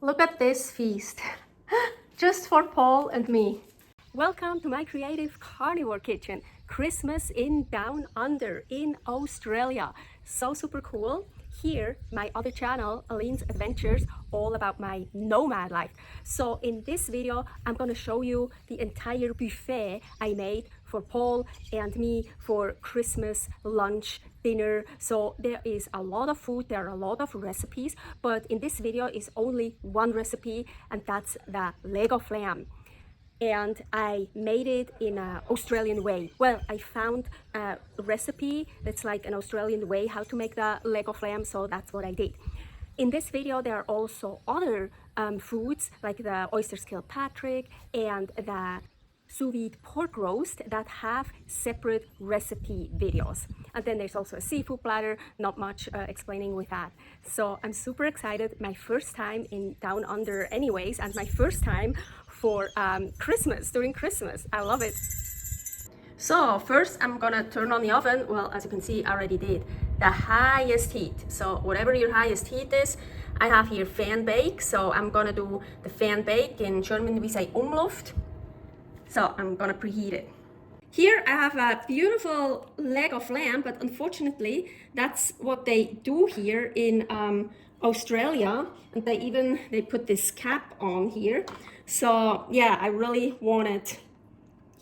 Look at this feast, just for Paul and me. Welcome to my creative carnivore kitchen. Christmas in Down Under in Australia. So super cool. Here, my other channel, Aline's Adventures, all about my nomad life. So in this video, I'm gonna show you the entire buffet I made for Paul and me for Christmas lunch, dinner. So there is a lot of food, there are a lot of recipes, but in this video is only one recipe, and that's the leg of lamb. And I made it in an Australian way. Well, I found a recipe that's like an Australian way how to make the leg of lamb, so that's what I did. In this video, there are also other foods like the Oysters Kilpatrick and the sous vide pork roast that have separate recipe videos. And then there's also a seafood platter, not much explaining with that. So I'm super excited, my first time in Down Under anyways, and my first time for Christmas, during Christmas. I love it. So first I'm gonna turn on the oven. Well, as you can see, I already did the highest heat. So whatever your highest heat is, I have here fan bake. So I'm gonna do the fan bake. In German we say Umluft. So I'm gonna preheat it. Here I have a beautiful leg of lamb, but unfortunately that's what they do here in Australia, and they put this cap on here. So yeah, I really wanted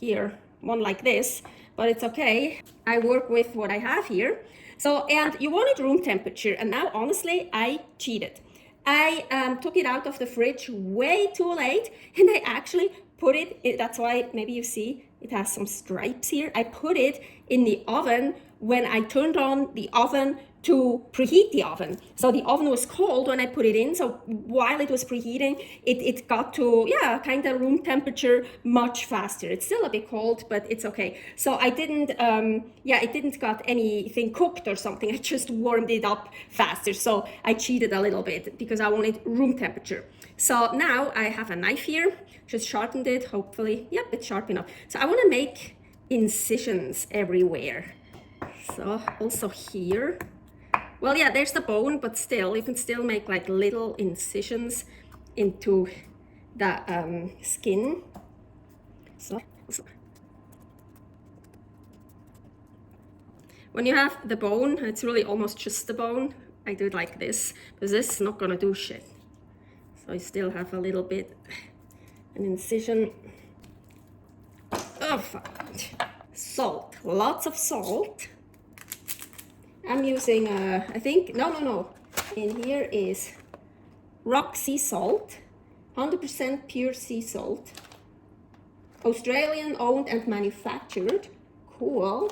here one like this, but it's okay. I work with what I have here. So, and you want it room temperature, and now honestly I cheated. I took it out of the fridge way too late, and I actually put it, that's why maybe you see it has some stripes here. I put it in the oven when I turned on the oven to preheat the oven. So the oven was cold when I put it in. So while it was preheating, it got to, yeah, kind of room temperature much faster. It's still a bit cold, but it's okay. So I didn't, it didn't got anything cooked or something. I just warmed it up faster. So I cheated a little bit because I wanted room temperature. So now I have a knife here, just sharpened it, hopefully. Yep, it's sharp enough. So I want to make incisions everywhere. So also here. Well, yeah, there's the bone, but still, you can still make like little incisions into the skin. So when you have the bone, it's really almost just the bone. I do it like this, because this is not gonna do shit. So I still have a little bit, an incision of salt, lots of salt. I'm using, I think, no. In here is rock sea salt, 100% pure sea salt, Australian owned and manufactured. Cool.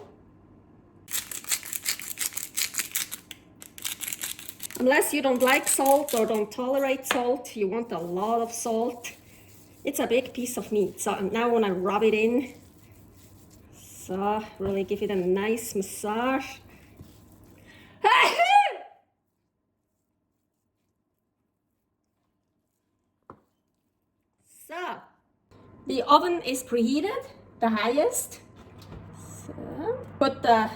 Unless you don't like salt or don't tolerate salt, you want a lot of salt. It's a big piece of meat, so now I want to rub it in. So really give it a nice massage. So the oven is preheated, the highest. So put the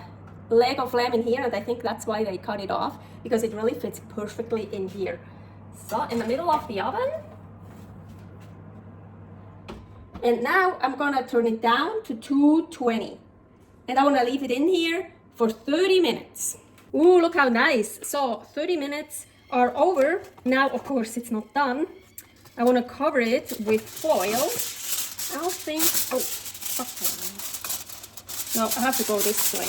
leg of lamb in here, and I think that's why they cut it off, because it really fits perfectly in here. So in the middle of the oven. And now I'm gonna turn it down to 220. And I wanna leave it in here for 30 minutes. Ooh, look how nice. So 30 minutes are over. Now, of course, it's not done. I want to cover it with foil. I'll think, oh, okay. No, I have to go this way.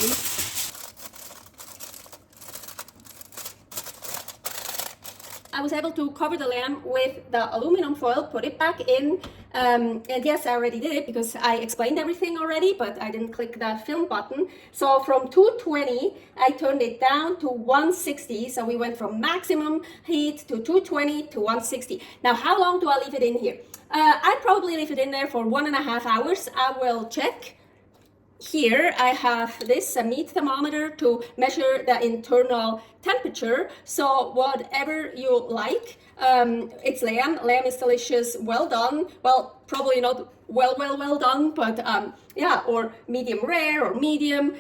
I was able to cover the lamb with the aluminum foil, put it back in. And yes, I already did it because I explained everything already, but I didn't click the film button. So from 220, I turned it down to 160. So we went from maximum heat to 220 to 160. Now, how long do I leave it in here? I'd probably leave it in there for 1.5 hours. I will check. Here I have this meat thermometer to measure the internal temperature. So whatever you like, it's lamb. Lamb is delicious, well done. Well, probably not well done, but yeah, or medium rare or medium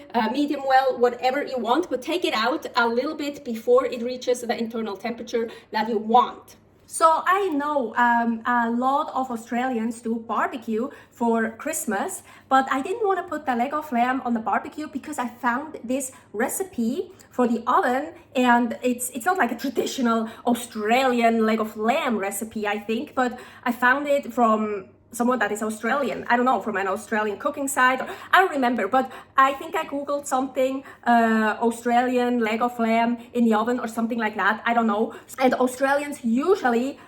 well, whatever you want. But take it out a little bit before it reaches the internal temperature that you want. So I know a lot of Australians do barbecue for Christmas, but I didn't want to put the leg of lamb on the barbecue because I found this recipe for the oven, and it's not like a traditional Australian leg of lamb recipe, I think, but I found it from someone that is Australian. I don't know, from an Australian cooking site. I don't remember, but I think I googled something, Australian leg of lamb in the oven or something like that. I don't know. And Australians usually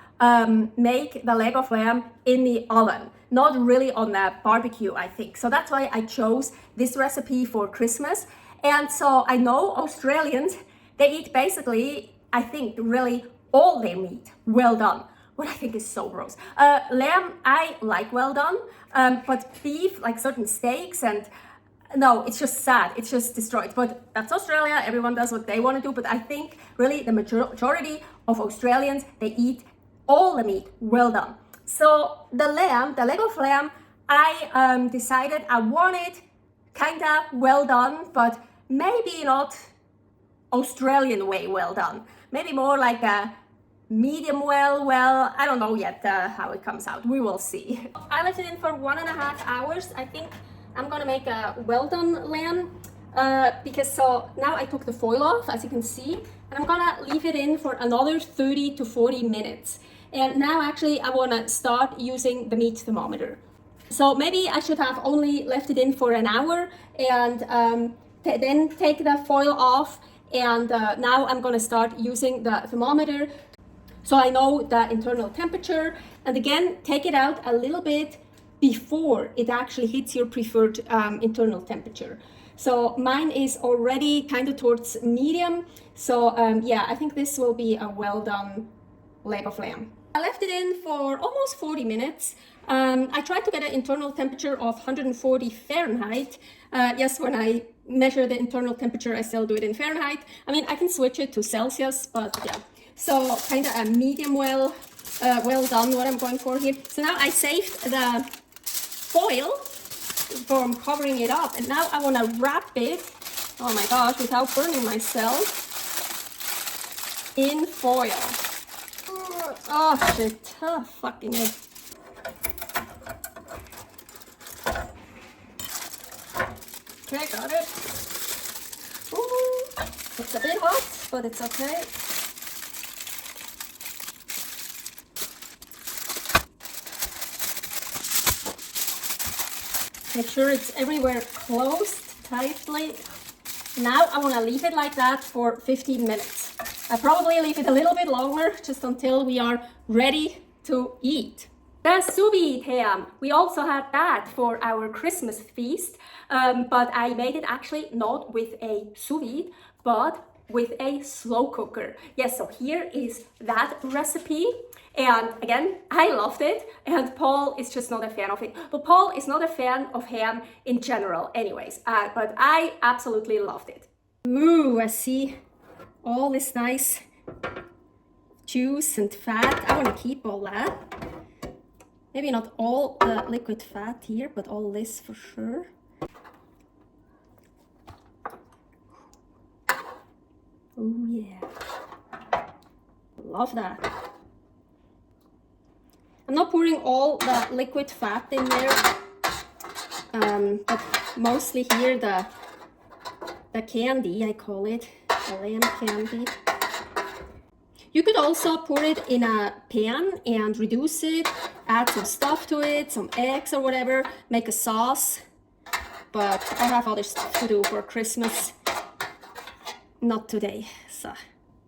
make the leg of lamb in the oven, not really on a barbecue, I think. So that's why I chose this recipe for Christmas. And so I know Australians, they eat basically, I think, really all their meat well done. What I think is so gross. Lamb, I like well done, but beef, like certain steaks, and no, it's just sad. It's just destroyed. But that's Australia. Everyone does what they want to do. But I think really the majority of Australians, they eat all the meat well done. So the leg of lamb, I decided I want it kinda well done, but maybe not Australian way well done. Maybe more like a medium well, I don't know yet how it comes out. We will see. I left it in for 1.5 hours. I think I'm gonna make a well done lamb because so now I took the foil off, as you can see, and I'm gonna leave it in for another 30 to 40 minutes. And now actually I wanna start using the meat thermometer. So maybe I should have only left it in for an hour and then take the foil off, and now I'm gonna start using the thermometer so I know the internal temperature, and again, take it out a little bit before it actually hits your preferred internal temperature. So mine is already kind of towards medium. So yeah, I think this will be a well done leg of lamb. I left it in for almost 40 minutes. I tried to get an internal temperature of 140 Fahrenheit. Yes, when I measure the internal temperature, I still do it in Fahrenheit. I mean, I can switch it to Celsius, but yeah. So kind of a medium well done, what I'm going for here. So now I saved the foil from covering it up, and now I want to wrap it, oh my gosh, without burning myself, in foil. Oh shit, oh fucking it. Okay, got it. Ooh, it's a bit hot, but it's okay. Make sure it's everywhere closed tightly. Now I want to leave it like that for 15 minutes. I probably leave it a little bit longer, just until we are ready to eat. The sous vide ham, we also had that for our Christmas feast, but I made it actually not with a sous vide, but with a slow cooker. Yes, so here is that recipe. And again, I loved it, and Paul is just not a fan of it. But Paul is not a fan of ham in general anyways, but I absolutely loved it. Ooh, I see all this nice juice and fat. I want to keep all that. Maybe not all the liquid fat here, but all this for sure. Oh yeah, love that. I'm not pouring all the liquid fat in there, but mostly here the candy, I call it, the lamb candy. You could also pour it in a pan and reduce it, add some stuff to it, some eggs or whatever, make a sauce. But I have other stuff to do for Christmas. Not today, so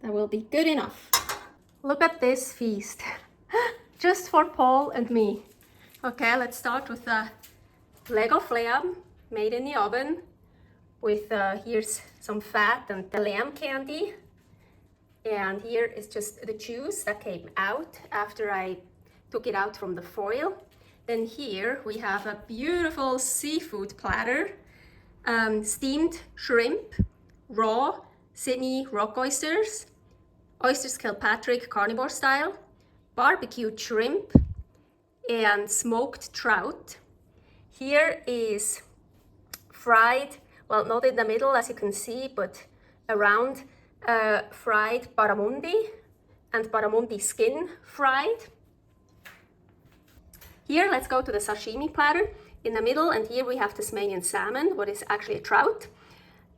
that will be good enough. Look at this feast. Just for Paul and me. Okay, let's start with the leg of lamb made in the oven with here's some fat and the lamb candy, and here is just the juice that came out after I took it out from the foil. Then here we have a beautiful seafood platter, steamed shrimp, raw Sydney rock oysters, oysters Kilpatrick carnivore style, barbecued shrimp, and smoked trout. Here is fried, well, not in the middle as you can see, but around fried barramundi, and barramundi skin fried. Here, let's go to the sashimi platter in the middle, and here we have Tasmanian salmon, what is actually a trout.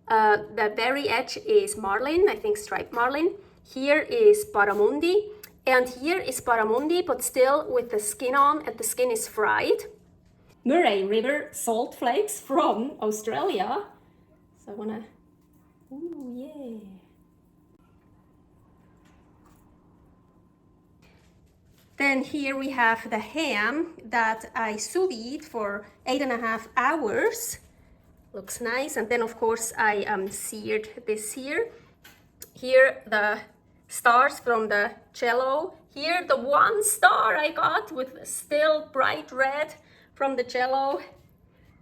The very edge is marlin, I think striped marlin. Here is barramundi, and here is barramundi, but still with the skin on, and the skin is fried. Murray River salt flakes from Australia. So I wanna, ooh, yeah. Then here we have the ham that I sous vide for 8.5 hours. Looks nice. And then of course I seared this here. Here the stars from the jello. Here the one star I got with still bright red from the jello.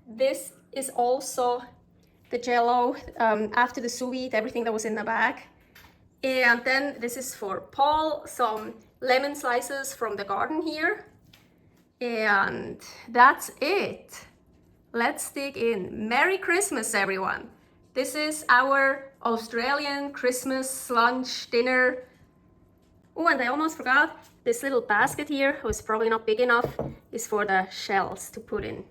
This is also the jello after the sous vide, everything that was in the bag. And then this is for Paul, some lemon slices from the garden here. And that's it. Let's dig in. Merry Christmas, everyone. This is our Australian Christmas lunch dinner. Oh, and I almost forgot, this little basket here was probably not big enough, is for the shells to put in.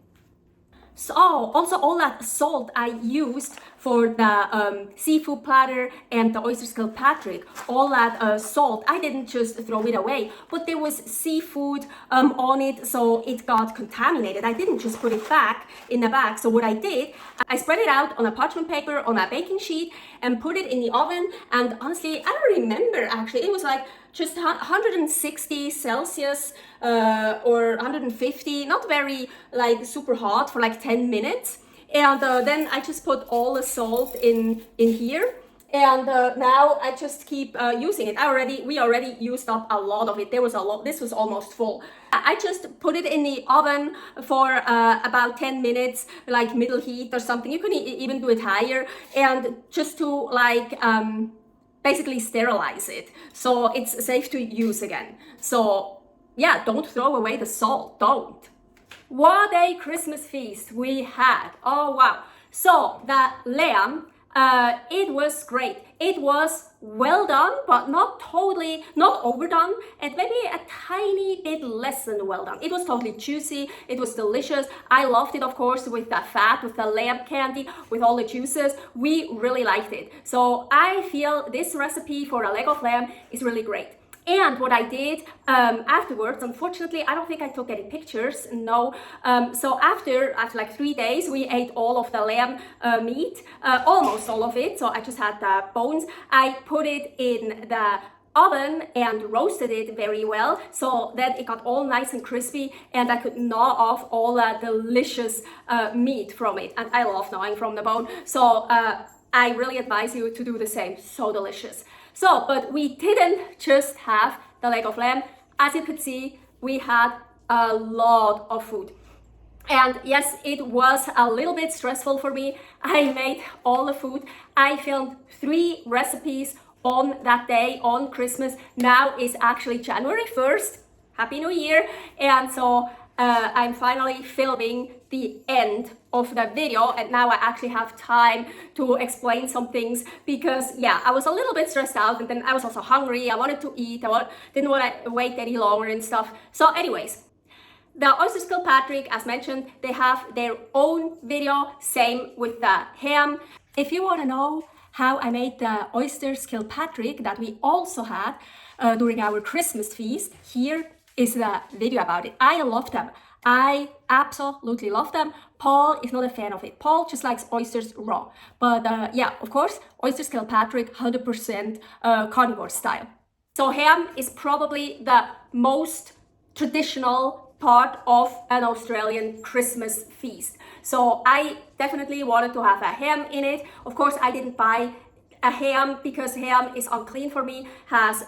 So also all that salt I used for the seafood platter and the oyster Kilpatrick, all that salt, I didn't just throw it away, but there was seafood on it, so it got contaminated. I didn't just put it back in the bag. So what I did, I spread it out on a parchment paper, on a baking sheet, and put it in the oven. And honestly, I don't remember actually, it was like just 160 Celsius or 150, not very like super hot, for like 10 minutes. And then I just put all the salt in here. And now I just keep using it. We already used up a lot of it. There was a lot, this was almost full. I just put it in the oven for about 10 minutes, like middle heat or something. You can even do it higher, and just to like basically sterilize it, so it's safe to use again. So yeah, don't throw away the salt, don't. What a Christmas feast we had. Oh wow. So the lamb, it was great. It was well done, but not overdone, and maybe a tiny bit less than well done. It was totally juicy. It was delicious. I loved it, of course, with the fat, with the lamb candy, with all the juices. We really liked it. So I feel this recipe for a leg of lamb is really great. And what I did afterwards, unfortunately, I don't think I took any pictures, no. So after like 3 days, we ate all of the lamb meat, almost all of it. So I just had the bones. I put it in the oven and roasted it very well, so that it got all nice and crispy, and I could gnaw off all that delicious meat from it. And I love gnawing from the bone. So I really advise you to do the same. So delicious. So, but we didn't just have the leg of lamb. As you could see, we had a lot of food. And yes, it was a little bit stressful for me. I made all the food. I filmed 3 recipes on that day, on Christmas. Now is actually January 1st. Happy New Year. And so I'm finally filming the end of the video, and now I actually have time to explain some things, because yeah, I was a little bit stressed out, and then I was also hungry. I wanted to eat. Didn't want to wait any longer and stuff. So anyways, the Oysters Kilpatrick, as mentioned, they have their own video, same with the ham. If you want to know how I made the Oysters Kilpatrick that we also had during our Christmas feast, here is the video about it. I love them. I absolutely love them. Paul is not a fan of it. Paul just likes oysters raw. But yeah, of course, Oysters Kilpatrick, 100% carnivore style. So ham is probably the most traditional part of an Australian Christmas feast. So I definitely wanted to have a ham in it. Of course, I didn't buy a ham because ham is unclean for me, has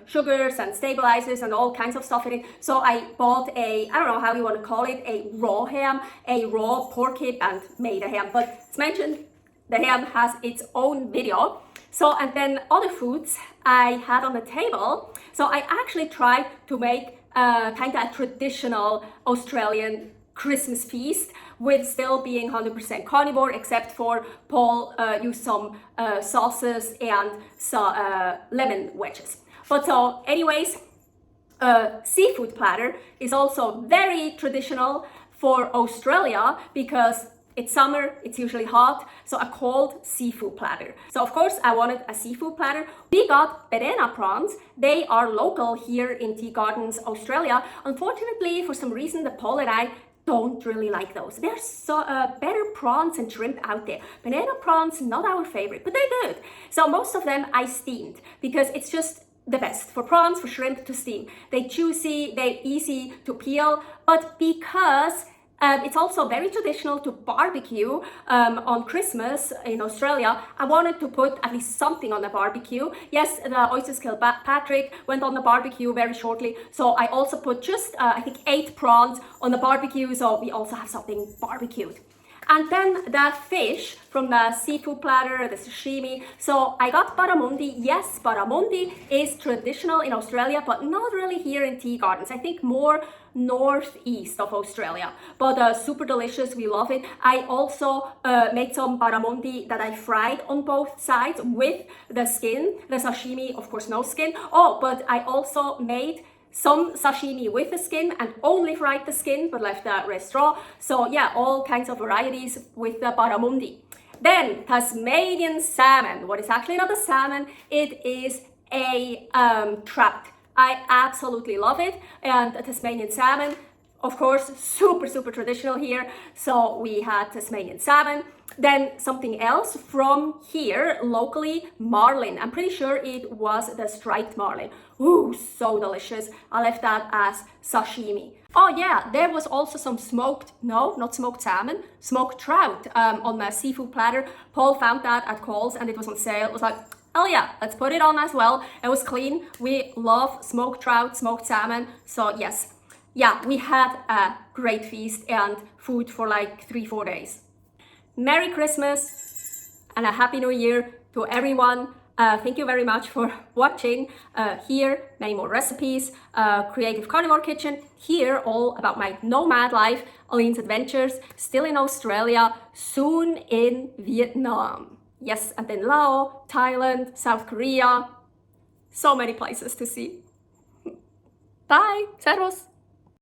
sugars and stabilizers and all kinds of stuff in it. So I bought I don't know how you want to call it, a raw ham, a raw pork hip, and made a ham. But as mentioned, the ham has its own video. So, and then other foods I had on the table. So I actually tried to make kind of a traditional Australian Christmas feast with still being 100% carnivore, except for Paul used some sauces and lemon wedges. But so anyways, seafood platter is also very traditional for Australia because it's summer, it's usually hot, so a cold seafood platter. So of course I wanted a seafood platter. We got banana prawns. They are local here in Tea Gardens, Australia. Unfortunately, for some reason, the Paul and I don't really like those. There's so better prawns and shrimp out there. Banana prawns, not our favorite, but they're good. So most of them I steamed because it's just the best for prawns, for shrimp to steam. They're juicy, they're easy to peel, but because it's also very traditional to barbecue on Christmas in Australia, I wanted to put at least something on the barbecue. Yes, the Oysters Patrick went on the barbecue very shortly, so I also put just, I think 8 prawns on the barbecue, so we also have something barbecued. And then the fish from the seafood platter, the sashimi. So I got barramundi. Yes, barramundi is traditional in Australia, but not really here in Tea Gardens. I think more northeast of Australia, but super delicious. We love it. I also made some barramundi that I fried on both sides with the skin. The sashimi, of course, no skin. Oh, but I also made some sashimi with the skin and only fried the skin but left the rest raw. So yeah, all kinds of varieties with the barramundi. Then Tasmanian salmon. What is actually not a salmon, it is a trout. I absolutely love it. And the Tasmanian salmon, of course, super traditional here. So we had Tasmanian salmon. Then something else from here, locally, marlin. I'm pretty sure it was the striped marlin. Ooh, so delicious. I left that as sashimi. Oh yeah, there was also some smoked, no, not smoked salmon, smoked trout on my seafood platter. Paul found that at Coles and it was on sale. It was like, oh yeah, let's put it on as well. It was clean. We love smoked trout, smoked salmon. So yes, yeah, we had a great feast and food for like 3-4 days. Merry Christmas and a Happy New Year to everyone. Thank you very much for watching. Here, many more recipes, Creative Carnivore Kitchen. Here, all about my nomad life, Aline's adventures, still in Australia, soon in Vietnam. Yes, and then Laos, Thailand, South Korea. So many places to see. Bye. Servus.